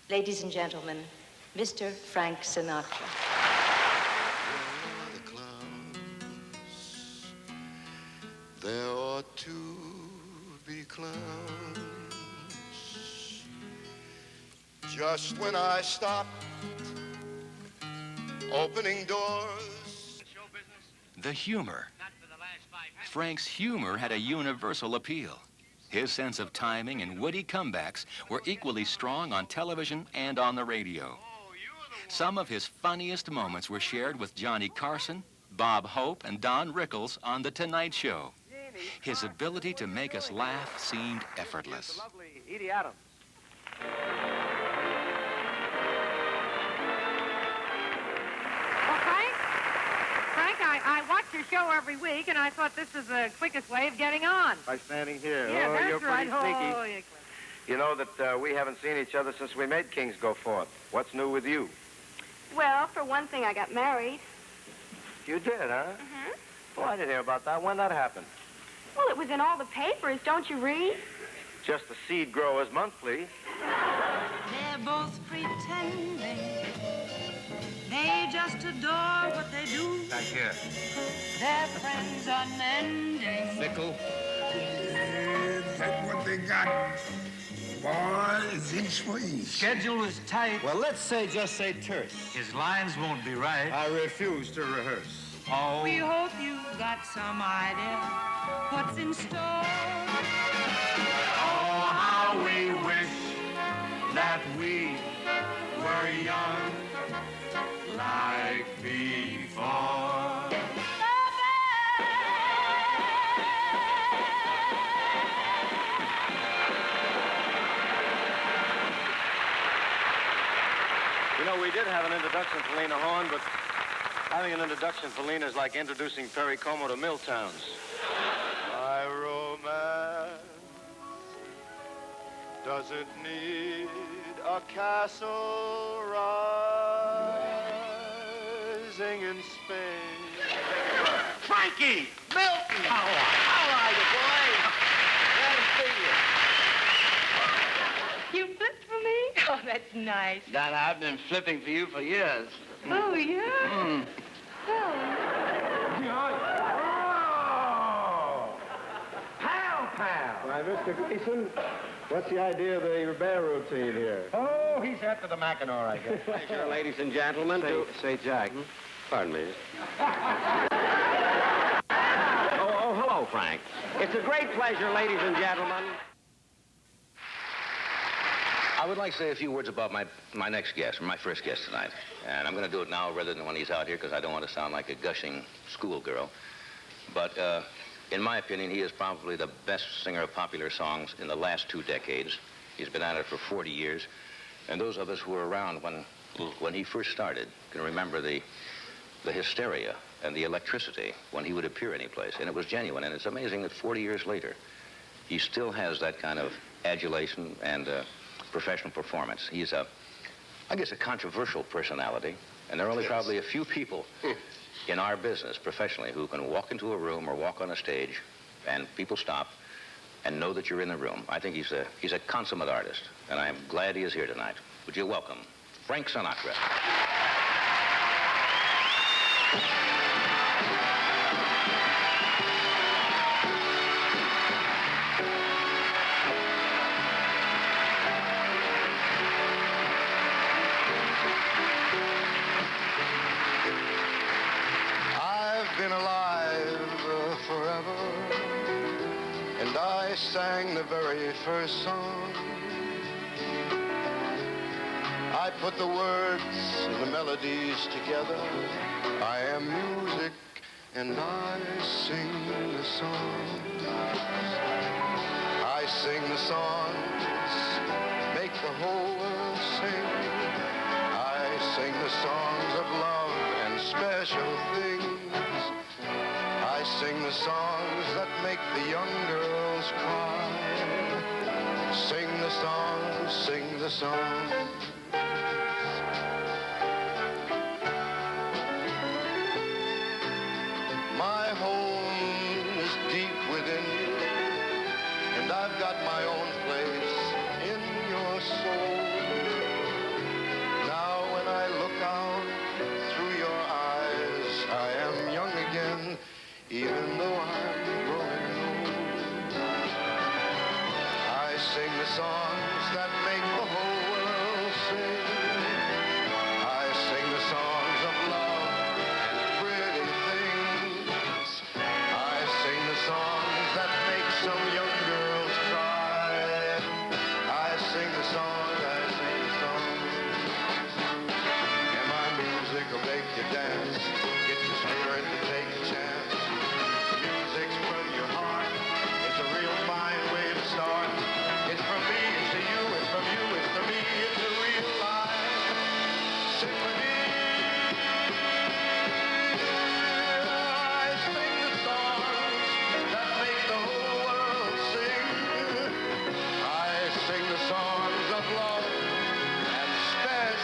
Ladies and gentlemen, Mr. Frank Sinatra. The clowns, there ought to be clowns. Just when I stopped opening doors. The humor. Frank's humor had a universal appeal. His sense of timing and witty comebacks were equally strong on television and on the radio. Some of his funniest moments were shared with Johnny Carson, Bob Hope, and Don Rickles on The Tonight Show. His ability to make us laugh seemed effortless. I watch your show every week, and I thought this was the quickest way of getting on. By standing here. Yeah, that's you're right. pretty sneaky. Oh, you're clever. You know that we haven't seen each other since we made Kings Go Forth. What's new with you? Well, for one thing, I got married. You did, huh? Mm-hmm. Oh, I didn't hear about that. When that happened? Well, it was in all the papers. Don't you read? Just the Seed Growers Monthly. They're both pretending. They just adore what they do. Back here. Their friends unending. Fickle. That's what they got. Boys, inch for inch. Schedule is tight. Well, let's just say terse. His lines won't be right. I refuse to rehearse. Oh. We hope you've got some idea what's in store. Oh, how we wish that we were young like before. You know, we did have an introduction for Lena Horne, but having an introduction for Lena is like introducing Perry Como to Milltowns. My romance doesn't need a castle rising in Spain. Frankie! Milton! How are you, boy? Glad to see you. You flipped for me? Oh, that's nice. Donna, I've been flipping for you for years. Oh, yeah? Oh. Pal! Why, Mr. Gleason, what's the idea of the bear routine here? Oh, he's after the Mackinac, I guess. Pleasure, ladies and gentlemen. Say Jack. Pardon me. Oh, hello, Frank. It's a great pleasure, ladies and gentlemen. I would like to say a few words about my next guest, or my first guest tonight. And I'm going to do it now rather than when he's out here, because I don't want to sound like a gushing schoolgirl. But in my opinion, he is probably the best singer of popular songs in the last 2 decades. He's been at it for 40 years. And those of us who were around when he first started can remember the hysteria and the electricity when he would appear any place. And it was genuine. And it's amazing that 40 years later, he still has that kind of adulation and professional performance. He's I guess, a controversial personality. And there are only probably a few people in our business professionally who can walk into a room or walk on a stage and people stop and know that you're in the room. I think he's a consummate artist, and I am glad he is here tonight. Would you welcome Frank Sinatra? Been alive forever, and I sang the very first song. I put the words and the melodies together. I am music, and I sing the songs. I sing the songs, make the whole world sing. I sing the songs of love and special things. I sing the songs that make the young girls cry. Sing the songs, sing the songs. My home is deep within you, and I've got my own place in your soul.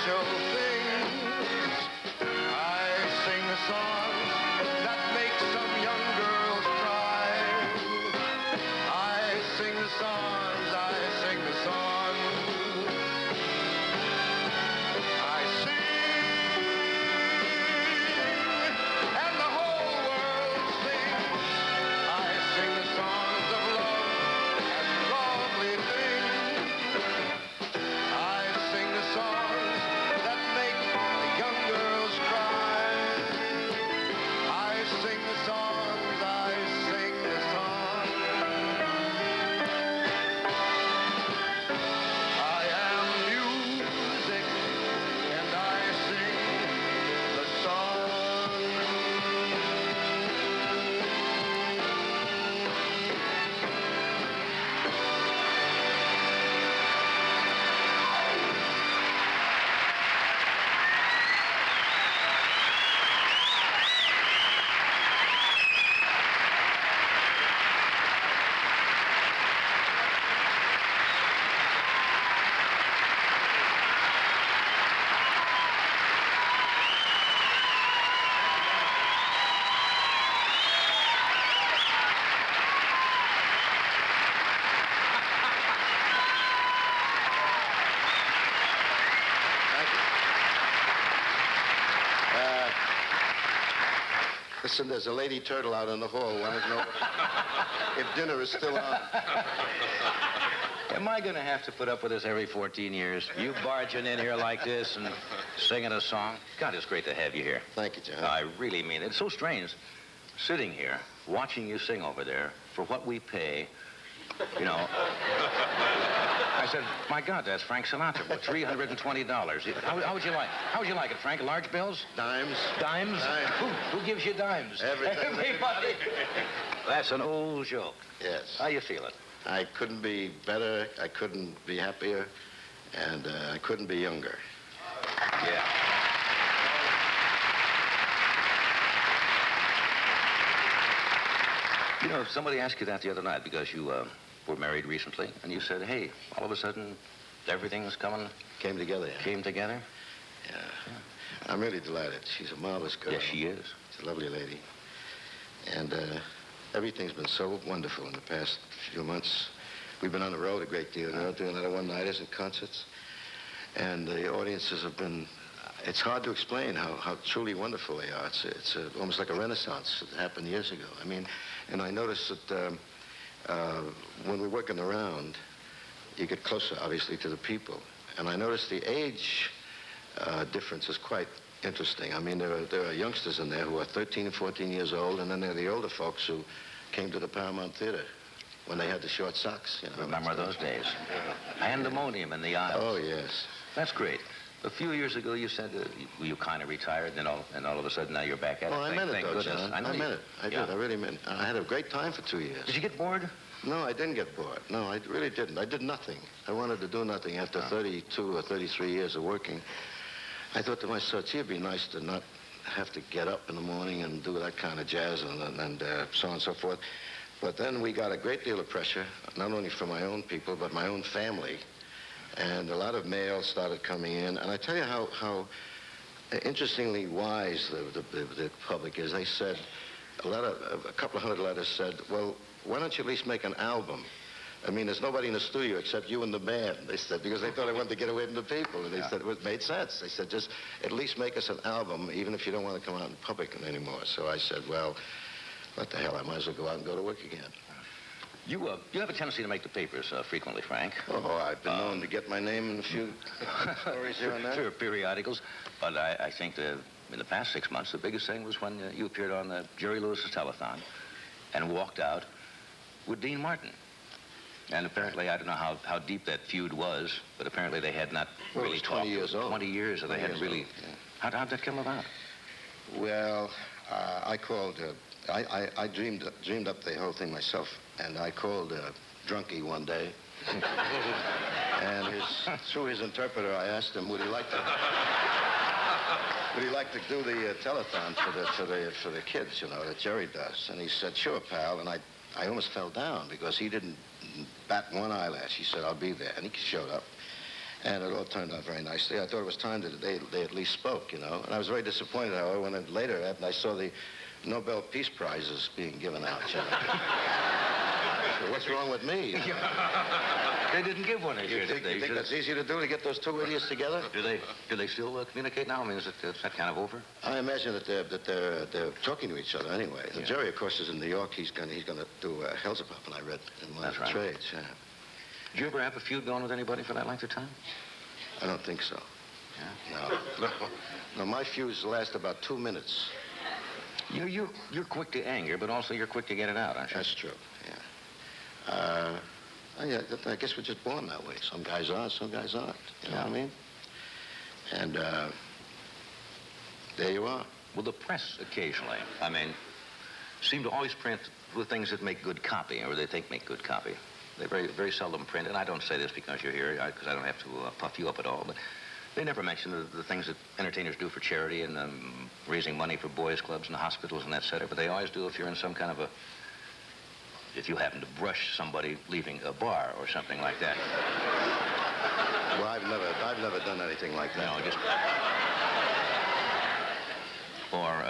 special things. I sing the songs that make some young girls cry. I sing the songs, I sing the songs. I sing, and the whole world sings. I sing the songs of love and lovely things. I sing the songs that make the young girls cry. I sing the songs, I sing the songs. I am music, and I sing the songs. Listen, there's a lady turtle out in the hall. Want to know if dinner is still on? Am I going to have to put up with this every 14 years? You barging in here like this and singing a song? God, it's great to have you here. Thank you, John. I really mean it. It's so strange sitting here, watching you sing over there for what we pay, you know. I said, my God, that's Frank Sinatra, for $320. How would you like it, Frank? Large bills? Dimes. Dimes? Who gives you dimes? Everybody. That's an old joke. Yes. How you feeling? I couldn't be better. I couldn't be happier. And I couldn't be younger. Yeah. You know, somebody asked you that the other night because you were married recently, and you said, hey, all of a sudden, everything's Came together, yeah. came together. Yeah. I'm really delighted. She's a marvelous girl. Yes, she is. She's a lovely lady. And everything's been so wonderful in the past few months. We've been on the road a great deal, you know, doing a lot of one-nighters and concerts. And the audiences have been, it's hard to explain how truly wonderful they are. It's almost like a renaissance that happened years ago. I mean, and I noticed that when we're working around, you get closer, obviously, to the people. And I noticed the age difference is quite interesting. I mean, there are youngsters in there who are 13 and 14 years old, and then there are the older folks who came to the Paramount Theater when they had the short socks. You know, Remember those days? Pandemonium in the aisles. Oh, yes. That's great. A few years ago, you said you kind of retired, and all of a sudden now you're back at it. Oh, I meant it, Thank though, goodness. John. I know I you- meant it. I did. I really meant it. I had a great time for 2 years. Did you get bored? No, I didn't get bored. No, I really didn't. I did nothing. I wanted to do nothing after 32 or 33 years of working. I thought to myself, gee, it'd be nice to not have to get up in the morning and do that kind of jazz and so on and so forth. But then we got a great deal of pressure, not only from my own people, but my own family. And a lot of mail started coming in. And I tell you how interestingly wise the public is. They said, a couple of hundred letters said, well, why don't you at least make an album? I mean, there's nobody in the studio except you and the band, they said, because they thought I wanted to get away from the people. And they said, well, it made sense. They said, just at least make us an album, even if you don't want to come out in public anymore. So I said, well, what the hell, I might as well go out and go to work again. You have a tendency to make the papers frequently, Frank. Oh, I've been known to get my name in a few stories here and there. Sure, periodicals. But I think in the past 6 months, the biggest thing was when you appeared on Jerry Lewis's telethon and walked out with Dean Martin. And apparently, I don't know how deep that feud was, but apparently they had not Well, it really was 20 talked. years old. 20 years, and they 20 hadn't years really... old, yeah. How'd that come about? Well, I called, I dreamed up the whole thing myself, and I called Drunky one day, and through his interpreter, I asked him, would he like to do the telethon for the kids, you know, that Jerry does? And he said, sure, pal, and I almost fell down because he didn't bat one eyelash. He said, I'll be there, and he showed up. And it all turned out very nicely. I thought it was time that they at least spoke, you know. And I was very disappointed, however, when later I saw the Nobel Peace Prizes being given out, you know. So what's wrong with me? They didn't give one this year, did they? You think that's easy to do, to get those two idiots together? Do they still communicate now? I mean, is that kind of over? I imagine that they're talking to each other anyway. The Jerry, of course, is in New York. He's gonna do Hellzapop, I read in one of the trades. Yeah. Did you ever have a feud going with anybody for that length of time? I don't think so. Yeah? No, my feuds last about 2 minutes. You're quick to anger, but also you're quick to get it out, aren't you? That's true, yeah. I guess we're just born that way. Some guys are, some guys aren't. You know what I mean? And there you are. Well, the press occasionally, I mean, seem to always print the things that make good copy, or they think make good copy. They very, very seldom print, and I don't say this because you're here, because I don't have to puff you up at all, but they never mention the things that entertainers do for charity and raising money for boys' clubs and hospitals and et cetera, but they always do if you're in some kind of if you happen to brush somebody leaving a bar or something like that. Well, I've never done anything like that. No, just... Or,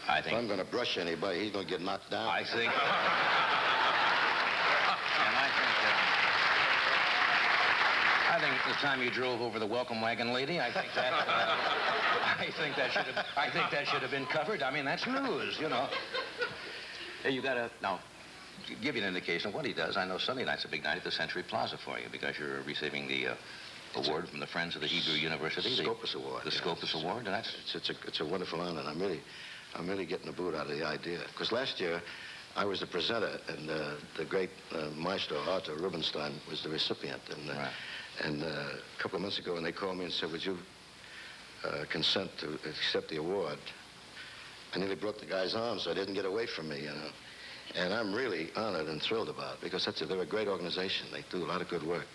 I think... If I'm going to brush anybody, he's going to get knocked down. I think... I think the time you drove over the welcome wagon lady, I think that should have been covered. I mean, that's news, you know. Hey, you got to... Now, to give you an indication of what he does, I know Sunday night's a big night at the Century Plaza for you because you're receiving the award from the Friends of the Hebrew University. The Scopus Award. The Scopus Award, and that's... It's a wonderful honor, and I'm really getting the boot out of the idea. Because last year, I was the presenter, and the great maestro Arthur Rubinstein was the recipient. And a couple of months ago, when they called me and said, would you consent to accept the award, I nearly broke the guy's arm, so I didn't get away from me, you know. And I'm really honored and thrilled about it, because they're a great organization. They do a lot of good work.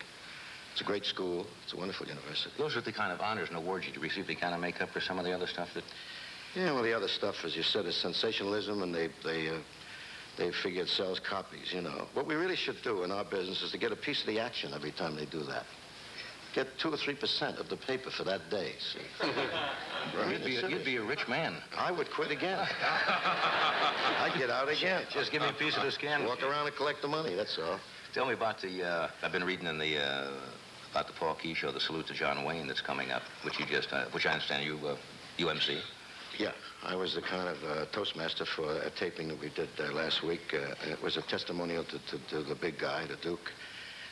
It's a great school. It's a wonderful university. Those are the kind of honors and awards you receive. They kind of make up for some of the other stuff that... Yeah, well, the other stuff, as you said, is sensationalism, and they figure it sells copies, you know. What we really should do in our business is to get a piece of the action every time they do that. Get 2 or 3% of the paper for that day, see? You'd be a rich man. I would quit again. I'd get out again. Just give me a piece of the scandal. Walk around and collect the money, that's all. Tell me about I've been reading in about the Paul Key show, the Salute to John Wayne that's coming up, which I understand you MC. Yeah, I was the kind of toastmaster for a taping that we did last week. It was a testimonial to the big guy, the Duke.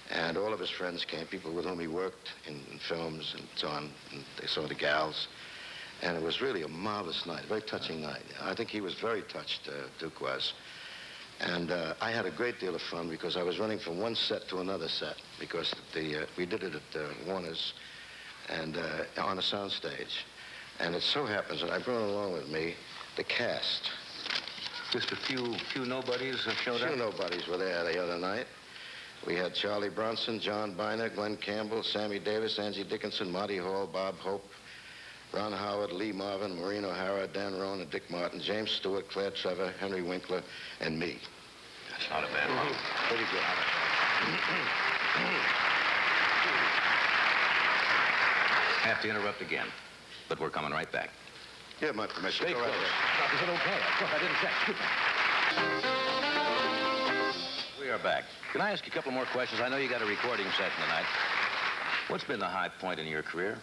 And all of his friends came, people with whom he worked in films and so on. And they saw the gals. And it was really a marvelous night, a very touching night. I think he was very touched, Duke was. And I had a great deal of fun because I was running from one set to another set because we did it at Warner's and on a soundstage. And it so happens that I brought along with me the cast. Just a few nobodies showed up? Few nobodies were there the other night. We had Charlie Bronson, John Biner, Glenn Campbell, Sammy Davis, Angie Dickinson, Monty Hall, Bob Hope, Ron Howard, Lee Marvin, Maureen O'Hara, Dan Roan, and Dick Martin, James Stewart, Claire Trevor, Henry Winkler, and me. That's not a bad one. Pretty good. Have to interrupt again, but we're coming right back. You have my permission. Stay Go close. right ahead. Is it okay? Of course, I didn't check. We are back. Can I ask you a couple more questions? I know you got a recording session tonight. What's been the high point in your career?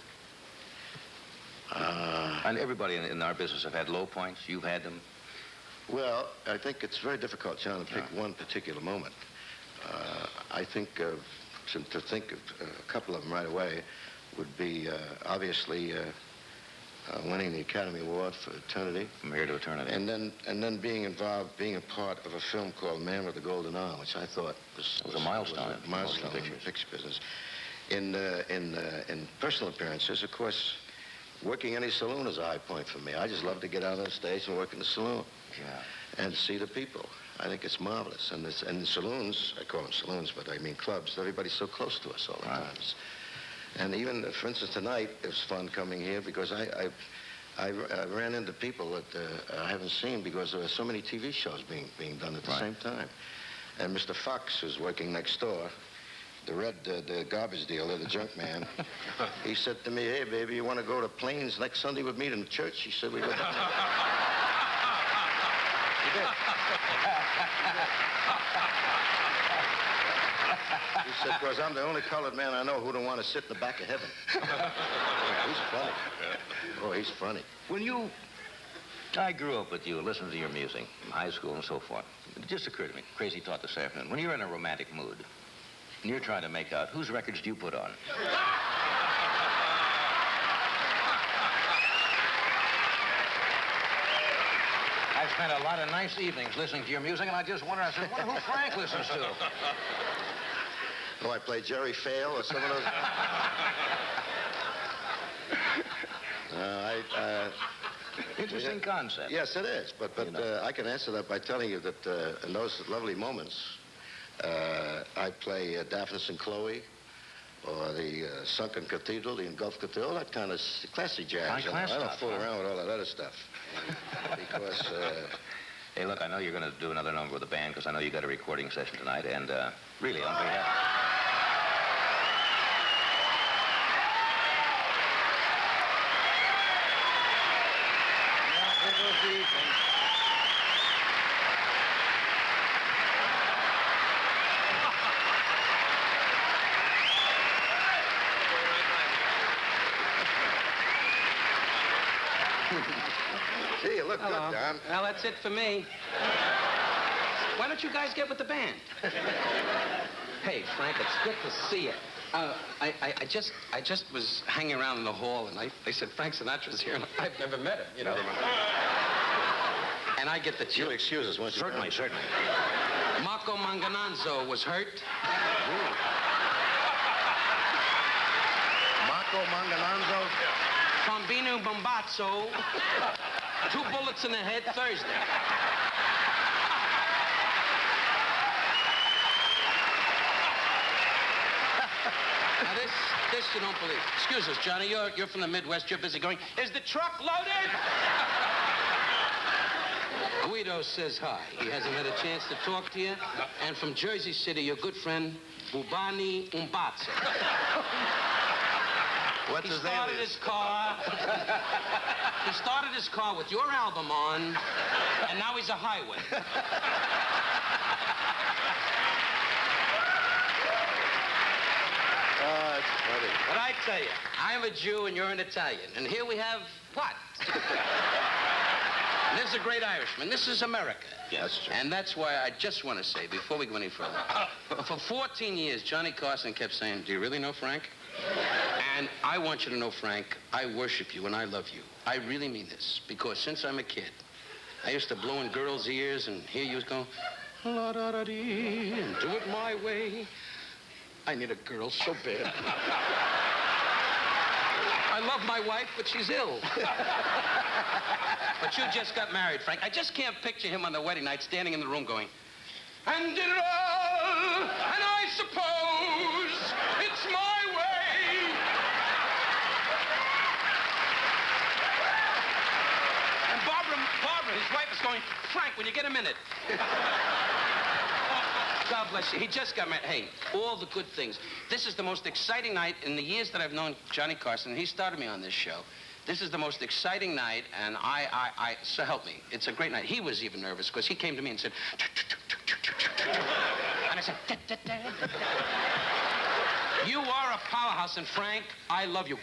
And everybody in our business have had low points. You've had them. Well, I think it's very difficult, John, to pick one particular moment. I think to think of a couple of them right away would be obviously winning the Academy Award for Eternity. From Here to Eternity. And then being a part of a film called Man with the Golden Arm, which I thought was a milestone. Was a milestone in the picture business. In personal appearances, of course, working any saloon is a high point for me. I just love to get out on stage and work in the saloon. Yeah. And see the people. I think it's marvelous. And the saloons, I call them saloons, but I mean clubs, everybody's so close to us all the time. And even, for instance, tonight, it was fun coming here because I ran into people that I haven't seen because there were so many TV shows being done at the same time. And Mr. Fox, who's working next door, the garbage dealer, the junk man. He said to me, "Hey, baby, you want to go to Plains next Sunday with me to the church?" He said, "We go." He did. He said, "Because I'm the only colored man I know who don't want to sit in the back of heaven." He's funny. Oh, he's funny. I grew up with you, listened to your music from high school and so forth. It just occurred to me, crazy thought this afternoon. When you're in a romantic mood and you're trying to make out, whose records do you put on? I've spent a lot of nice evenings listening to your music, and I just wonder who Frank listens to. Oh, I play Jerry Fail or some of those. Interesting concept. Yes, it is. But I can answer that by telling you that in those lovely moments, I play Daphnis and Chloe, or the Sunken Cathedral, the Engulfed Cathedral, all that kind of classy jazz. I don't fool around with all that other stuff. Because... Hey, look, I know you're going to do another number with the band, because I know you got a recording session tonight, and really, on behalf... Gee, you look good, Don. Well, that's it for me. Why don't you guys get with the band? Hey, Frank, it's good to see you. I just was hanging around in the hall, and they said Frank Sinatra's here, and I've never met him, you know. And I get the You'll excuse us once you... Certainly. Marco Mangananzo was hurt. Marco Mangananzo? Trombino Bombazzo. 2 bullets in the head Thursday. Now this you don't believe. Excuse us, Johnny. You're from the Midwest. You're busy going, "Is the truck loaded?" Guido says hi. He hasn't had a chance to talk to you. And from Jersey City, your good friend, Bubani Umbazzo. What's his name? He started his car with your album on, and now he's a highway. Oh, that's funny. But I tell you, I'm a Jew and you're an Italian. And here we have what? This is a great Irishman. This is America. Yeah, that's true. And that's why I just want to say, before we go any further, for 14 years, Johnny Carson kept saying, "Do you really know Frank?" And I want you to know, Frank, I worship you and I love you. I really mean this, because since I'm a kid, I used to blow in girls' ears and hear you go, "La-da-da-dee," and do it my way. I need a girl so bad. I love my wife, but she's ill. But you just got married, Frank. I just can't picture him on the wedding night standing in the room going, "And did it all, and I suppose it's my way." And Barbara, his wife, is going, "Frank, will you get a minute?" God bless you. He just got married. Hey, all the good things. This is the most exciting night in the years that I've known Johnny Carson. He started me on this show. This is the most exciting night, and so help me. It's a great night. He was even nervous because he came to me and said, and I said, "You are a powerhouse, and Frank, I love you."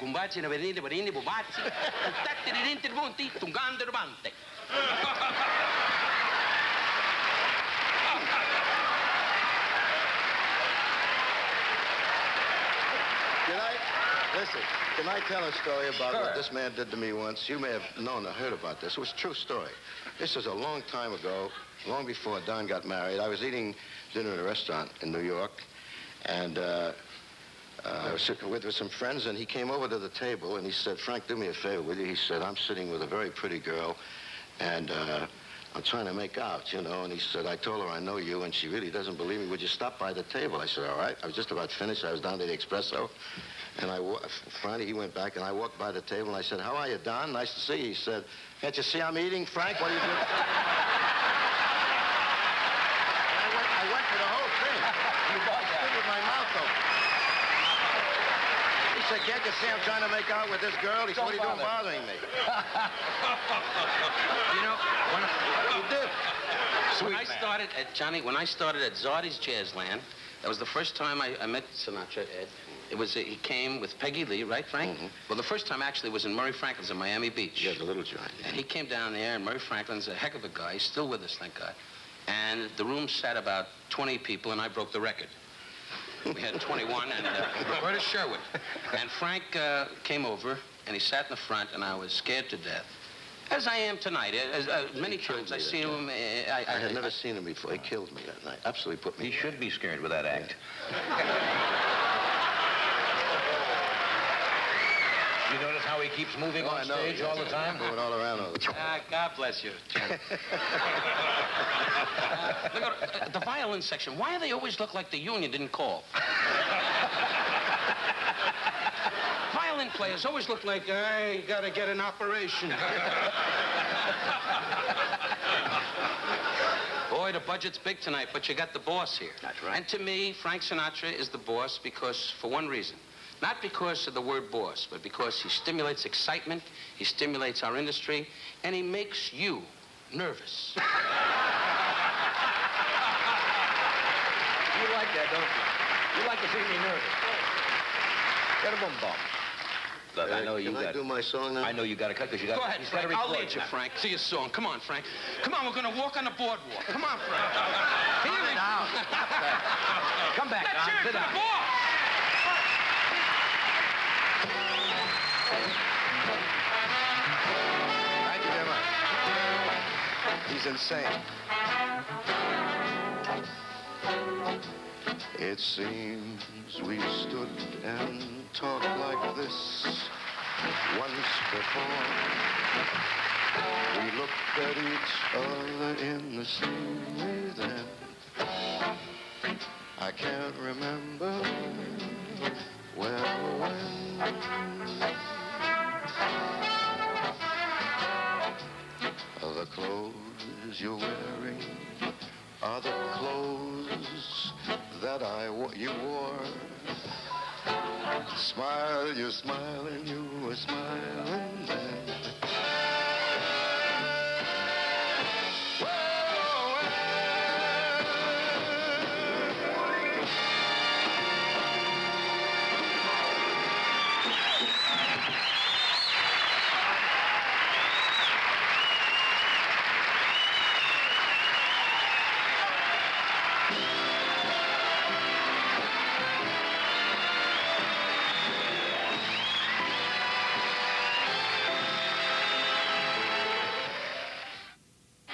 Listen, can I tell a story about what this man did to me once? You may have known or heard about this. It was a true story. This was a long time ago, long before Don got married. I was eating dinner at a restaurant in New York, and I was sitting with some friends, and he came over to the table, and he said, "Frank, do me a favor, will you?" He said, "I'm sitting with a very pretty girl, and I'm trying to make out, you know." And he said, "I told her I know you, and she really doesn't believe me. Would you stop by the table?" I said, "All right." I was just about finished. I was down to the espresso. And finally, he went back, and I walked by the table, and I said, "How are you, Don? Nice to see you." He said, "Can't you see I'm eating, Frank? What are you doing?" I went for the whole thing. I stood with my mouth open. said, can't you see I'm trying to make out with this girl? He said, what are you doing bothering me? You know, You did. when I started at Johnny, when I started at Zardy's Jazzland, that was the first time I met Sinatra, Ed. It was, he came with Peggy Lee, right, Frank? Mm-hmm. Well, the first time actually was in Murray Franklin's in Miami Beach. Yeah, the little joint. And he came down there, and Murray Franklin's a heck of a guy. He's still with us, thank God. And the room sat about 20 people, and I broke the record. We had 21, and right at Sherwood. And Frank came over, and he sat in the front, and I was scared to death. As I am tonight. As many times I see him. I had never seen him before. He killed me that night. Absolutely put me. He should be scared with that act. You notice how he keeps moving on stage all the time? Moving all around all the time. God bless you, Jen. Look at the violin section. Why do they always look like the union didn't call? Violin players always look like, I gotta get an operation. Boy, the budget's big tonight, but you got the boss here. That's right. And to me, Frank Sinatra is the boss because, for one reason. Not because of the word boss, but because he stimulates excitement, he stimulates our industry, and he makes you nervous. You like that, don't you? You like to see me nervous. Get a boom bum. Look, I know you Can I do my song now? I know you got to cut because you got. Go ahead, Frank. I'll lead you, Frank. See your song. Come on, Frank. Come on, we're going to walk on the boardwalk. Come on, Frank. Here we go. Come back, Let's hear it sit for the down. boss. Thank you very much. He's insane. It seems we stood and talked like this once before. We looked at each other in the same way then. I can't remember where or when. The clothes you're wearing are the clothes that you wore. Smile, you're smiling, you were smiling then.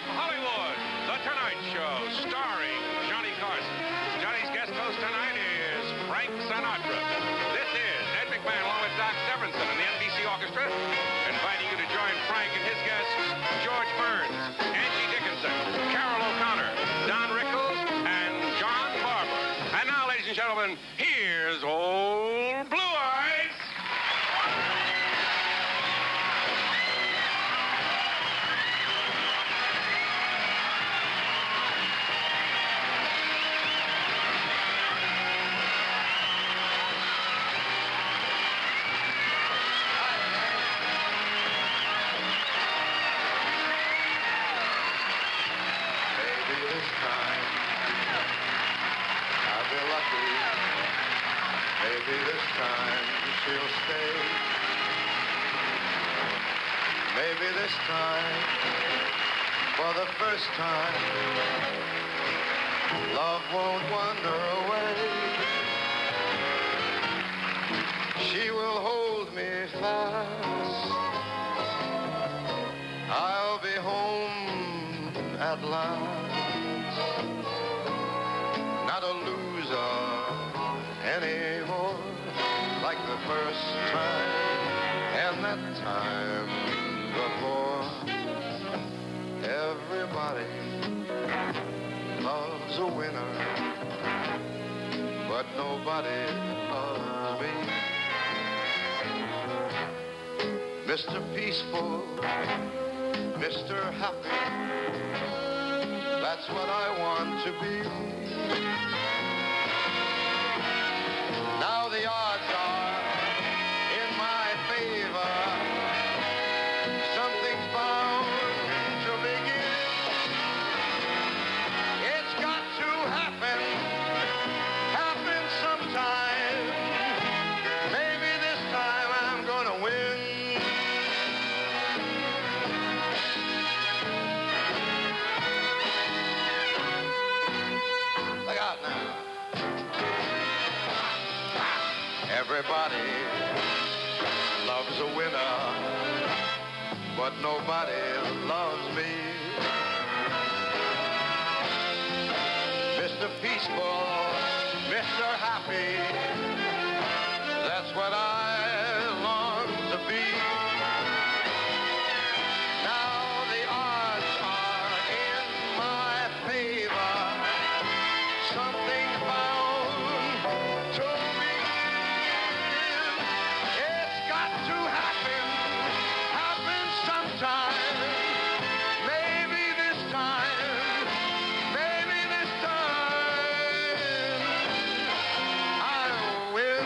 Hollywood, The Tonight Show, starring Johnny Carson. Johnny's guest host tonight is Frank Sinatra. This is Ed MacMahon along with Doc Severinsen and the NBC Orchestra, inviting you to join Frank and his guests, George Burns, Angie Dickinson, Carol O'Connor, Don Rickles, and John Barber. And now, ladies and gentlemen, here's Old Blue Eyes. Maybe this time I'll be lucky. Maybe this time she'll stay. Maybe this time, for the first time, love won't wander away. She will hold me fast. I'll be home at last. Not a loser anymore, like the first time and that time before. Everybody loves a winner, but nobody loves me. Mr. Peaceful, Mr. Happy, that's what I want to be. Now the odds are was a winner, but nobody loves me. Mr. Peaceful, Mr. Happy, that's what I long to be. Now the odds are in my favor. Something bound to begin. It's got to happen sometime. Maybe this time, I'll win.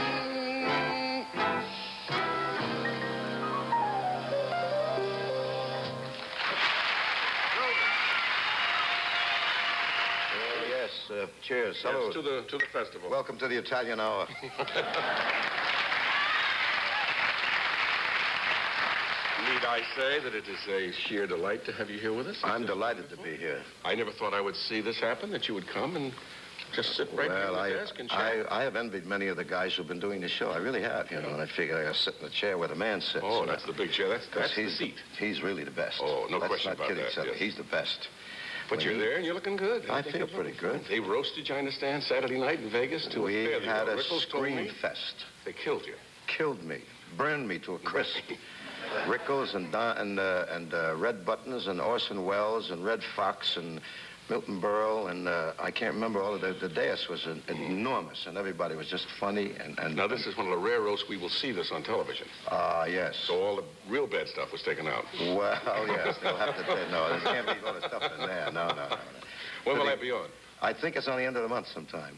Yes, cheers. Salute. Yes, to the festival. Welcome to the Italian Hour. Need I say that it is a sheer delight to have you here with us? I'm delighted to be here. I never thought I would see this happen, that you would come and just sit right behind the desk and chat. I have envied many of the guys who've been doing the show. I really have, you know, and I figured I gotta sit in the chair where the man sits. Oh, that's the big chair. That's the seat. He's really the best. Oh, no question about Let's not that. kid each other. He's the best. But you're there and you're looking good. I feel pretty good. They roasted you, I understand, Saturday night in Vegas to We a failure. had a Rickles told me scream fest. they killed you. Killed me. Burned me to a crisp. Rickles and Red Buttons and Orson Welles and Red Fox and Milton Berle and I can't remember all of the dais was enormous and everybody was just funny and Now this is one of the rare roasts we will see this on television. Yes. So all the real bad stuff was taken out. Well, yes, they'll have to no, there can't be a lot of stuff in there. No. When will that be on? I think it's on the end of the month sometime.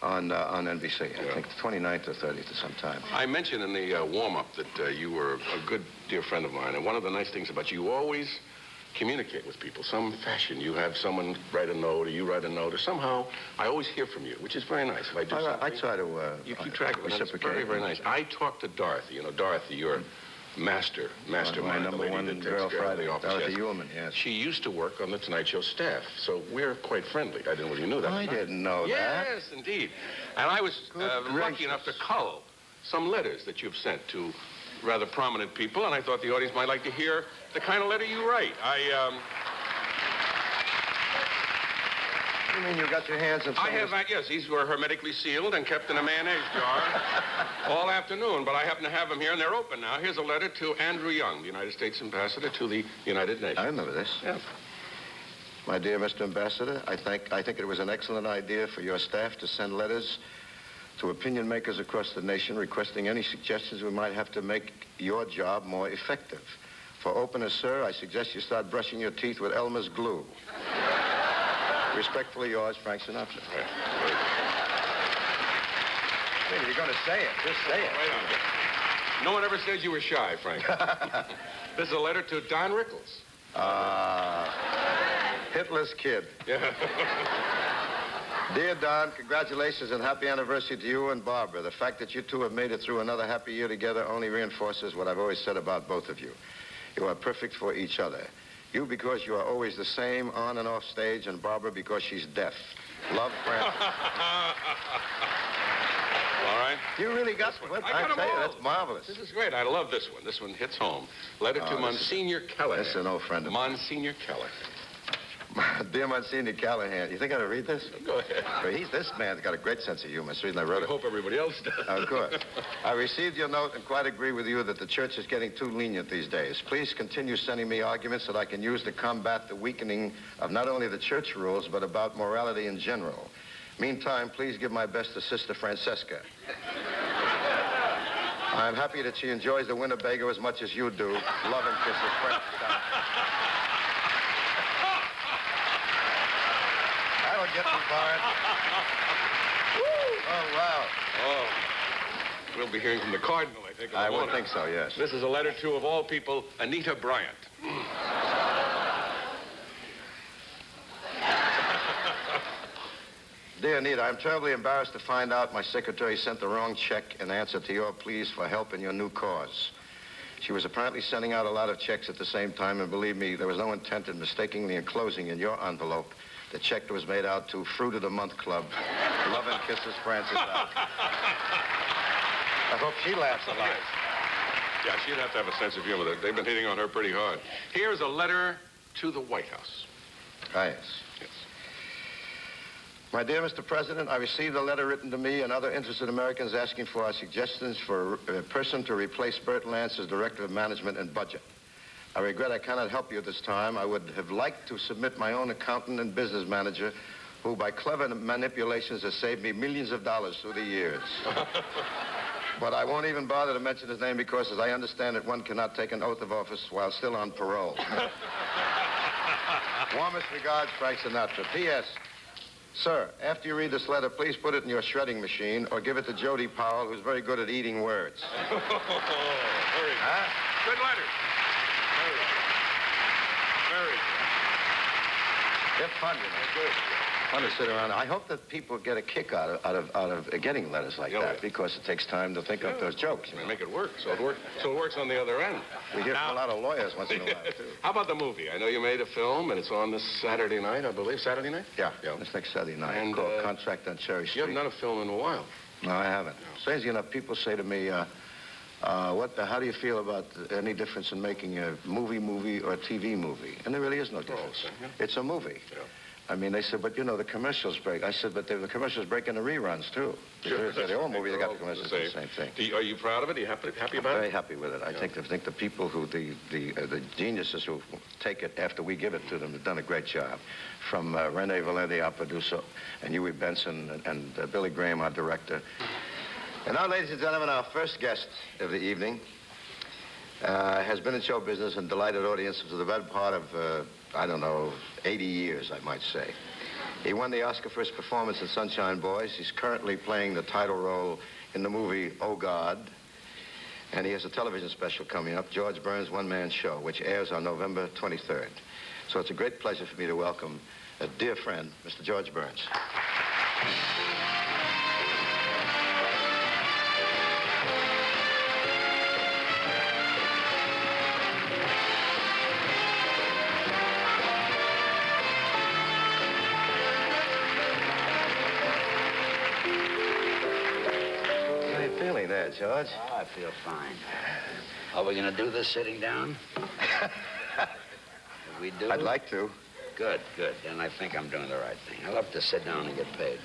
On NBC. I think the 29th or 30th or sometime. I mentioned in the warm-up that you were a good, dear friend of mine, and one of the nice things about you always communicate with people, some fashion. You have someone write a note, or you write a note, or somehow I always hear from you, which is very nice. If I do something, I try to you keep track of it. It's reciprocate. very, very nice. I talked to Dorothy. You know, Dorothy, your mastermind, my number the lady one that takes girl care of Friday, the office. Dorothy Yes. Ullman, yes. She used to work on the Tonight Show staff, so we're quite friendly. I didn't know if you knew that. I didn't know that. Yes, indeed. And I was lucky gracious. enough to cull some letters that you've sent to rather prominent people, and I thought the audience might like to hear the kind of letter you write. You mean you got your hands in I have, yes, these were hermetically sealed and kept in a mayonnaise jar all afternoon, but I happen to have them here, and they're open now. Here's a letter to Andrew Young, the United States Ambassador to the United Nations. I remember this. Yeah. My dear Mr. Ambassador, I think it was an excellent idea for your staff to send letters to opinion makers across the nation requesting any suggestions we might have to make your job more effective. For openness, sir, I suggest you start brushing your teeth with Elmer's glue. Respectfully yours, Frank Sinatra. Hey, you're going to say it. Just say it. Right on. No one ever said you were shy, Frank. This is a letter to Don Rickles. Hitler's kid. Yeah. Dear Don, congratulations and happy anniversary to you and Barbara. The fact that you two have made it through another happy year together only reinforces what I've always said about both of you. You are perfect for each other. You because you are always the same on and off stage, and Barbara because she's deaf. Love, Francis. All right. You really got one. I tell you, that's marvelous. This is great. I love this one. This one hits home. Letter to Monsignor Callahan. That's an old friend of mine. Monsignor Callahan. Dear Monsignor Callahan, you think I ought to read this? Go ahead. Well, this man's got a great sense of humor. It's the reason I wrote I it. hope everybody else does. Of course. I received your note and quite agree with you that the church is getting too lenient these days. Please continue sending me arguments that I can use to combat the weakening of not only the church rules, but about morality in general. Meantime, please give my best to Sister Francesca. I'm happy that she enjoys the Winnebago as much as you do. Love and kisses, Frank. That'll get me, Bart. Oh, wow. Oh. We'll be hearing from the Cardinal, I think. I would think so, yes. This is a letter to, of all people, Anita Bryant. Dear Anita, I'm terribly embarrassed to find out my secretary sent the wrong check in answer to your pleas for help in your new cause. She was apparently sending out a lot of checks at the same time, and believe me, there was no intent in mistakenly enclosing in your envelope the check that was made out to Fruit of the Month Club. Love and kisses, Francis out. I hope she laughs a lot. Yeah, she'd have to have a sense of humor. They've been hitting on her pretty hard. Here's a letter to the White House. Ah, yes. Yes. My dear Mr. President, I received a letter written to me and other interested Americans asking for our suggestions for a person to replace Bert Lance as Director of Management and Budget. I regret I cannot help you this time. I would have liked to submit my own accountant and business manager, who by clever manipulations has saved me millions of dollars through the years. But I won't even bother to mention his name because, as I understand it, one cannot take an oath of office while still on parole. Warmest regards, Frank Sinatra. P.S. Sir, after you read this letter, please put it in your shredding machine or give it to Jody Powell, who's very good at eating words. Very good. Huh? Good letter. Very good. They're fun, you know. Good. Fun to sit around. I hope that people get a kick out of getting letters like that, because it takes time to think up those jokes. They make it work, so it works on the other end. We hear from a lot of lawyers once in a while, too. How about the movie? I know you made a film, and it's on this Saturday night, I believe. Saturday night? Yeah, this next Saturday night. And, called Contract on Cherry Street. You haven't done a film in a while. No, I haven't. Strangely enough, people say to me, how do you feel about any difference in making a movie or a TV movie? And there really is no difference. It's a movie. Yeah. I mean, they said, but, you know, the commercials break. I said, but the commercials break in the reruns, too. Sure. The old movie, they got the commercials, the same thing. Are you proud of it? Are you happy about it? Very happy with it. I think the people who, the geniuses who take it after we give it to them have done a great job. From Rene Valenti, our producer, and Huey Benson, and Billy Graham, our director. And now, ladies and gentlemen, our first guest of the evening has been in show business and delighted audiences for the better part of, 80 years, I might say. He won the Oscar for his performance in Sunshine Boys. He's currently playing the title role in the movie Oh, God. And he has a television special coming up, George Burns' One-Man Show, which airs on November 23rd. So it's a great pleasure for me to welcome a dear friend, Mr. George Burns. George? Oh, I feel fine. Are we going to do this sitting down? We do? I'd like to. Good. And I think I'm doing the right thing. I love to sit down and get paid.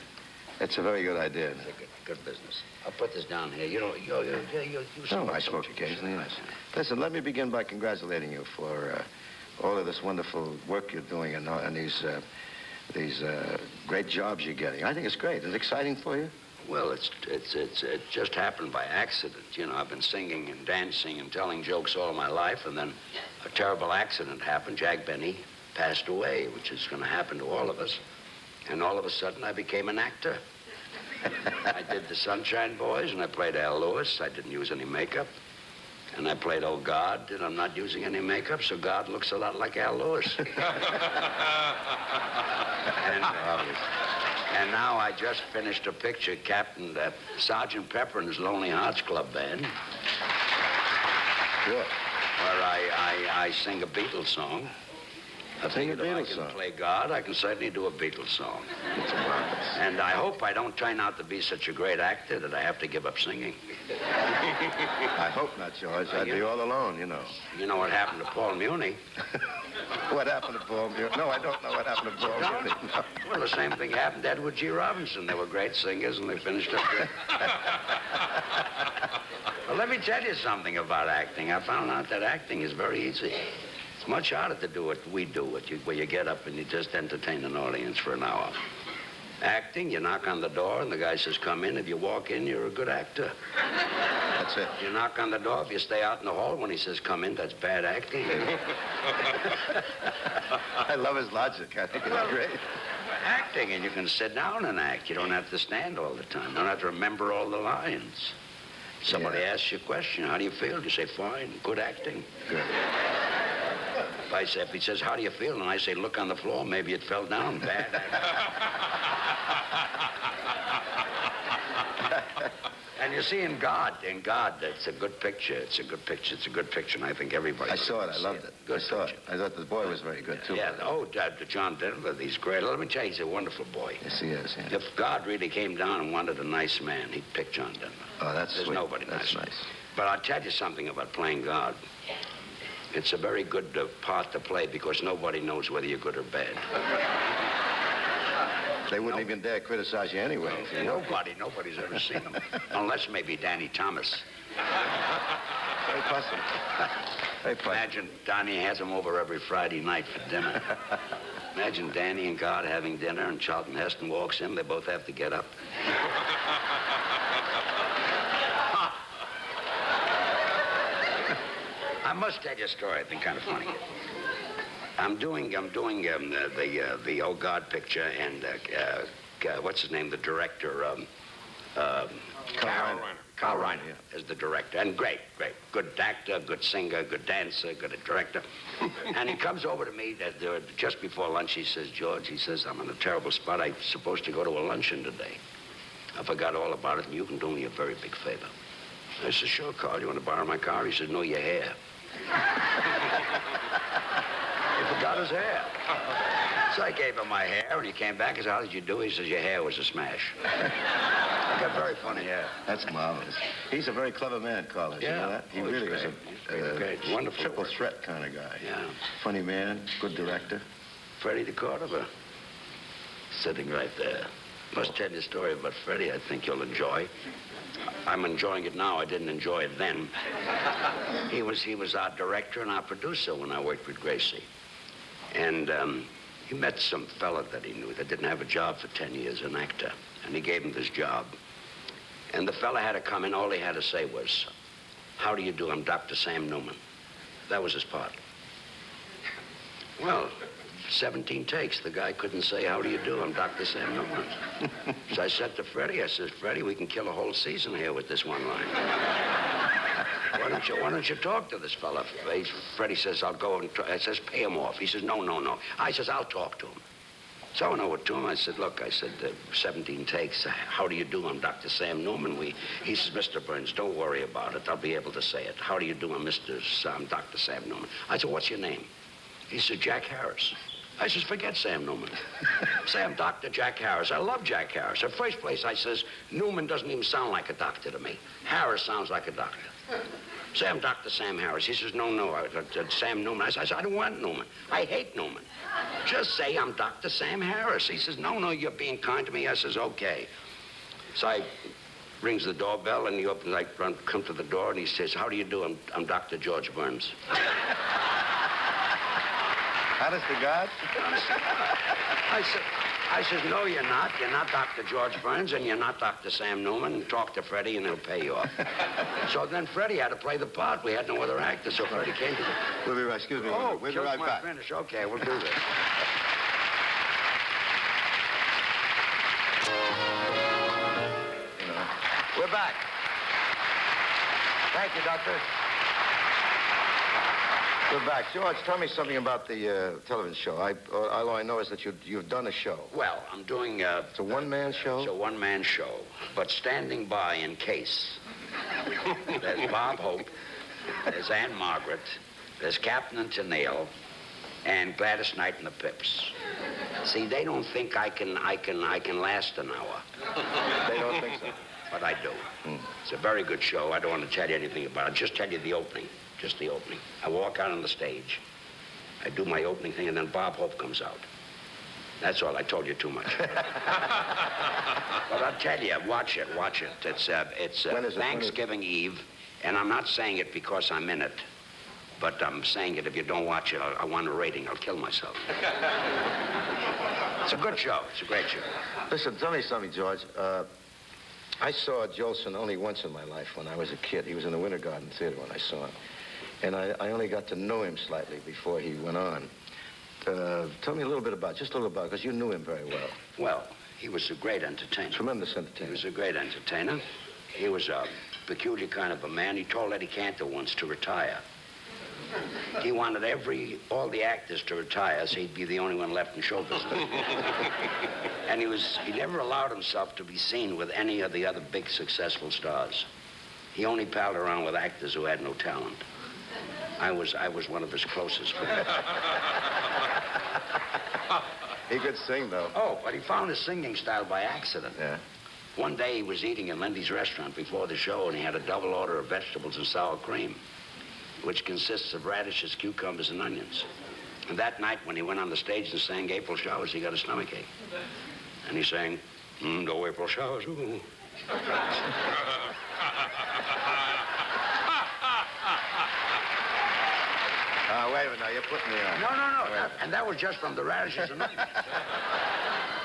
It's a very good idea. It's a good business. I'll put this down here. You smoke. I smoke occasionally, yes. Listen, let me begin by congratulating you for all of this wonderful work you're doing and these great jobs you're getting. I think it's great. Is it exciting for you? Well, it just happened by accident. You know, I've been singing and dancing and telling jokes all my life, and then a terrible accident happened. Jack Benny passed away, which is going to happen to all of us. And all of a sudden, I became an actor. I did the Sunshine Boys, and I played Al Lewis. I didn't use any makeup. And I played Oh, God, and I'm not using any makeup, so God looks a lot like Al Lewis. And now I just finished a picture, Captain Sergeant Pepper and his Lonely Hearts Club Band. Good. Where I sing a Beatles song. I think if I can play God, I can certainly do a Beatles song. And I hope I don't turn out to be such a great actor that I have to give up singing. I hope not, George. I'd be all alone, you know. You know what happened to Paul Muni? What happened to Paul Muni? No, I don't know what happened to Paul Muni. No. Well, the same thing happened to Edward G. Robinson. They were great singers, and they finished up good. Well, let me tell you something about acting. I found out that acting is very easy. It's much harder to do what we do, where you get up and you just entertain an audience for an hour. Acting, you knock on the door, and the guy says, come in. If you walk in, you're a good actor. That's it. You knock on the door. If you stay out in the hall when he says, come in, that's bad acting. I love his logic. I think it's great. Acting, and you can sit down and act. You don't have to stand all the time. You don't have to remember all the lines. Somebody asks you a question. How do you feel? You say, fine, good acting. Good. If he says, how do you feel? And I say, look on the floor. Maybe it fell down. Bad acting. And you see, in God, it's a good picture. It's a good picture, and I think everybody... I saw it. I loved it. I saw it. I thought the boy was very good, too. Yeah. John Denver, he's great. Let me tell you, he's a wonderful boy. Yes, he is, If God really came down and wanted a nice man, he'd pick John Denver. Oh, that's There's sweet. nobody That's nice. But I'll tell you something about playing God. It's a very good part to play because nobody knows whether you're good or bad. They wouldn't even dare criticize you anyway. Nobody's ever seen them. Unless maybe Danny Thomas. Very possible. Very possible. Imagine Danny has him over every Friday night for dinner. Imagine Danny and God having dinner and Charlton Heston walks in. They both have to get up. I must tell you a story. It's been kind of funny. I'm doing the Oh God picture, and what's his name? The director, Carl Reiner is the director, and great, good actor, good singer, good dancer, good director. And he comes over to me just before lunch. He says, George, he says, I'm in a terrible spot. I'm supposed to go to a luncheon today. I forgot all about it, and you can do me a very big favor. I said, sure, Carl. You want to borrow my car? He said, no, your hair. He forgot his hair. So I gave him my hair, and he came back and said, how did you do? He says, your hair was a smash. I got very funny hair. That's marvelous. He's a very clever man, Carl. You know that? He really was a great. Wonderful triple threat kind of guy. Yeah. Funny man, good director. Freddie the Cordova, sitting right there. Must tell you a story about Freddie I think you'll enjoy. I'm enjoying it now. I didn't enjoy it then. He was our director and our producer when I worked with Gracie. And he met some fella that he knew that didn't have a job for 10 years, an actor. And he gave him this job. And the fella had to come in. All he had to say was, how do you do? I'm Dr. Sam Newman. That was his part. Well, 17 takes. The guy couldn't say, how do you do? I'm Dr. Sam Newman. So I said to Freddie, I said, Freddie, we can kill a whole season here with this one line. Why don't you talk to this fella? Freddie says, I'll go and I says, pay him off. He says, no. I says, I'll talk to him. So I went to him. I said, look, 17 takes. How do you do? I'm Dr. Sam Newman. He says, Mr. Burns, don't worry about it. I'll be able to say it. How do you do? I'm Dr. Sam Newman. I said, what's your name? He said, Jack Harris. I says, forget Sam Newman. Say I'm Dr. Jack Harris. I love Jack Harris. At first place, I says, Newman doesn't even sound like a doctor to me. Harris sounds like a doctor. Say I'm Dr. Sam Harris. He says, no, Sam Newman. I says, I don't want Newman. I hate Newman. Just say I'm Dr. Sam Harris. He says, no, you're being kind to me. I says, okay. So I rings the doorbell, and he opens, come to the door, and he says, how do you do? I'm Dr. George Burns. Honest to God? I says, no, you're not. You're not Dr. George Burns, and you're not Dr. Sam Newman. Talk to Freddie, and he'll pay you off. So then Freddie had to play the part. We had no other actor, so Freddie came to the... We'll be right, excuse me. Oh, we'll be right back. Finish. Okay, we'll do this. We're back. Thank you, Doctor. We're back. George, tell me something about the television show. All I know is that you've done a show. Well, I'm doing... It's a one-man show? It's a one-man show. But standing by in case, there's Bob Hope, there's Ann Margaret, there's Captain and Tennille, and Gladys Knight and the Pips. See, they don't think I can last an hour. They don't think so? But I do. It's a very good show. I don't want to tell you anything about it. I'll just tell you the opening. Just the opening. I walk out on the stage. I do my opening thing, and then Bob Hope comes out. That's all. I told you too much. But I'll tell you, watch it. It's Thanksgiving Eve, and I'm not saying it because I'm in it, but I'm saying it if you don't watch it, I want a rating. I'll kill myself. It's a good show. It's a great show. Listen, tell me something, George. I saw Jolson only once in my life when I was a kid. He was in the Winter Garden Theater when I saw him. And I only got to know him slightly before he went on. Tell me a little bit about, because you knew him very well. Well, he was a great entertainer. Tremendous entertainer. He was a great entertainer. He was a peculiar kind of a man. He told Eddie Cantor once to retire. He wanted all the actors to retire, so he'd be the only one left in show business. And he never allowed himself to be seen with any of the other big successful stars. He only palled around with actors who had no talent. I was one of his closest friends. He could sing, though. Oh, but he found his singing style by accident. Yeah. One day he was eating in Lindy's restaurant before the show, and he had a double order of vegetables and sour cream, which consists of radishes, cucumbers, and onions. And that night, when he went on the stage and sang April Showers, he got a stomachache. And he sang, "No April Showers, ooh." Wait a minute, now, you're putting me on. No. And that was just from the radishes and onions.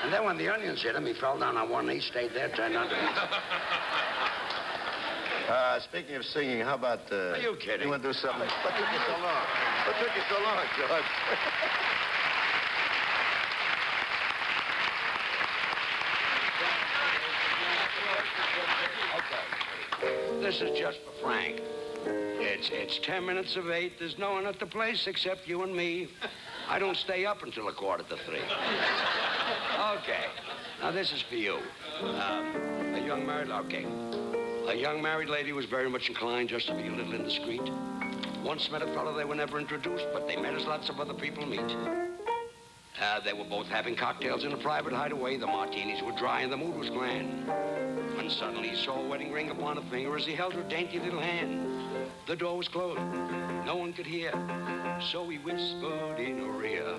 And then when the onions hit him, he fell down on one knee, stayed there, turned underneath. Speaking of singing, how about... Are you kidding? You want to do something? What took you so long? What took you so long, George? Okay. This is just for Frank. It's 10 minutes of 8. There's no one at the place except you and me. I don't stay up until 2:45. Okay. Now, this is for you. A young married lady was very much inclined just to be a little indiscreet. Once met a fellow, they were never introduced, but they met as lots of other people meet. They were both having cocktails in a private hideaway. The martinis were dry and the mood was grand. When suddenly he saw a wedding ring upon her finger as he held her dainty little hand. The door was closed. No one could hear. So he whispered in her ear,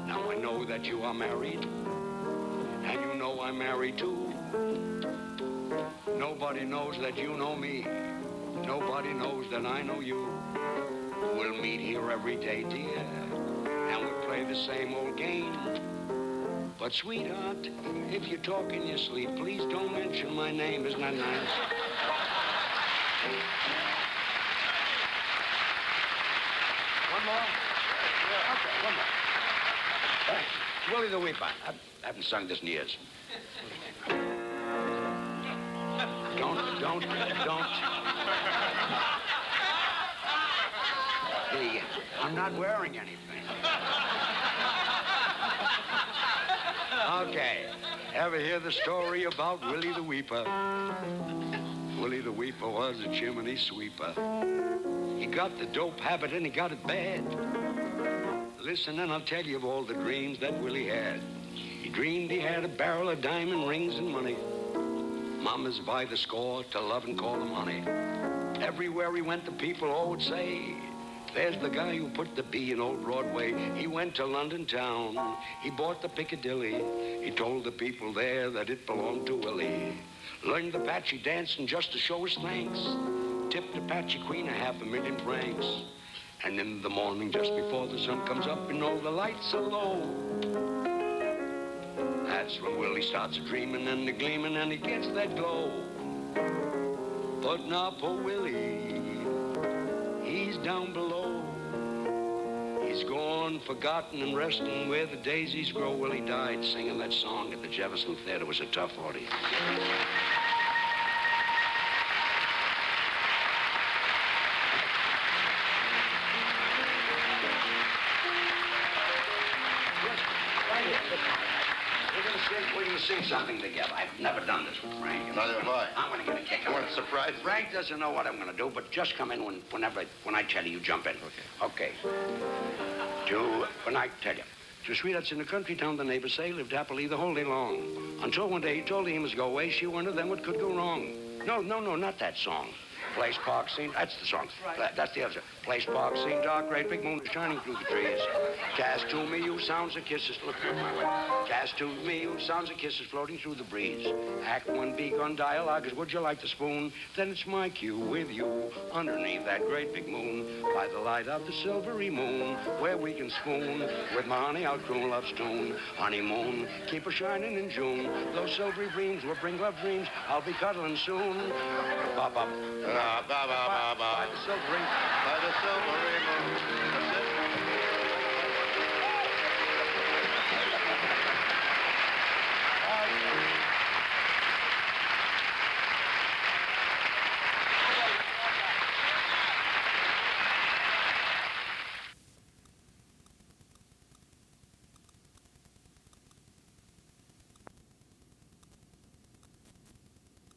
"Now I know that you are married, and you know I'm married too. Nobody knows that you know me. Nobody knows that I know you. We'll meet here every day, dear, and we'll play the same old game. But, sweetheart, if you talk in your sleep, please don't mention my name. Isn't that nice?" One more? Okay, one more. Willie the Weeper. I haven't sung this in years. Don't. I'm not wearing anything. Okay. Ever hear the story about Willie the Weeper? Willie the Weeper was a chimney sweeper. He got the dope habit and he got it bad. Listen and I'll tell you of all the dreams that Willie had. He dreamed he had a barrel of diamond rings and money. Mamas by the score to love and call him honey. Everywhere he went, the people all would say, "There's the guy who put the B in old Broadway." He went to London town. He bought the Piccadilly. He told the people there that it belonged to Willie. Learned the Apache dance and just to show his thanks, tipped Apache Queen $500,000 francs. And in the morning, just before the sun comes up, you know the lights are low. That's when Willie starts dreaming and gleaming and he gets that glow. But now poor Willie, he's down below. He's gone, forgotten and resting where the daisies grow. Willie died singing that song at the Jefferson Theater. It was a tough audience. We're going to sing something together. I've never done this with Frank. Neither have I. I'm going to get a kick out of it. Want to surprise me? Frank doesn't know what I'm going to do, but just come in when I tell you, jump in. Okay. When I tell you. Two sweethearts in a country town, the neighbors say, lived happily the whole day long. Until one day he told her he must go away. She wondered then what could go wrong. No, not that song. Place, park, scene. That's the song. Right. That's the other song. Place, park, scene, dark, great big moon is shining through the trees. Cast to me, you sounds of kisses. Look my way. Cast to me, you sounds of kisses floating through the breeze. Act one begun dialogue is would you like the spoon? Then it's my cue with you underneath that great big moon by the light of the silvery moon where we can spoon with my honey I'll croon love's tune. Honeymoon, keep her shining in June. Those silvery dreams will bring love dreams. I'll be cuddling soon. By the silvery moon.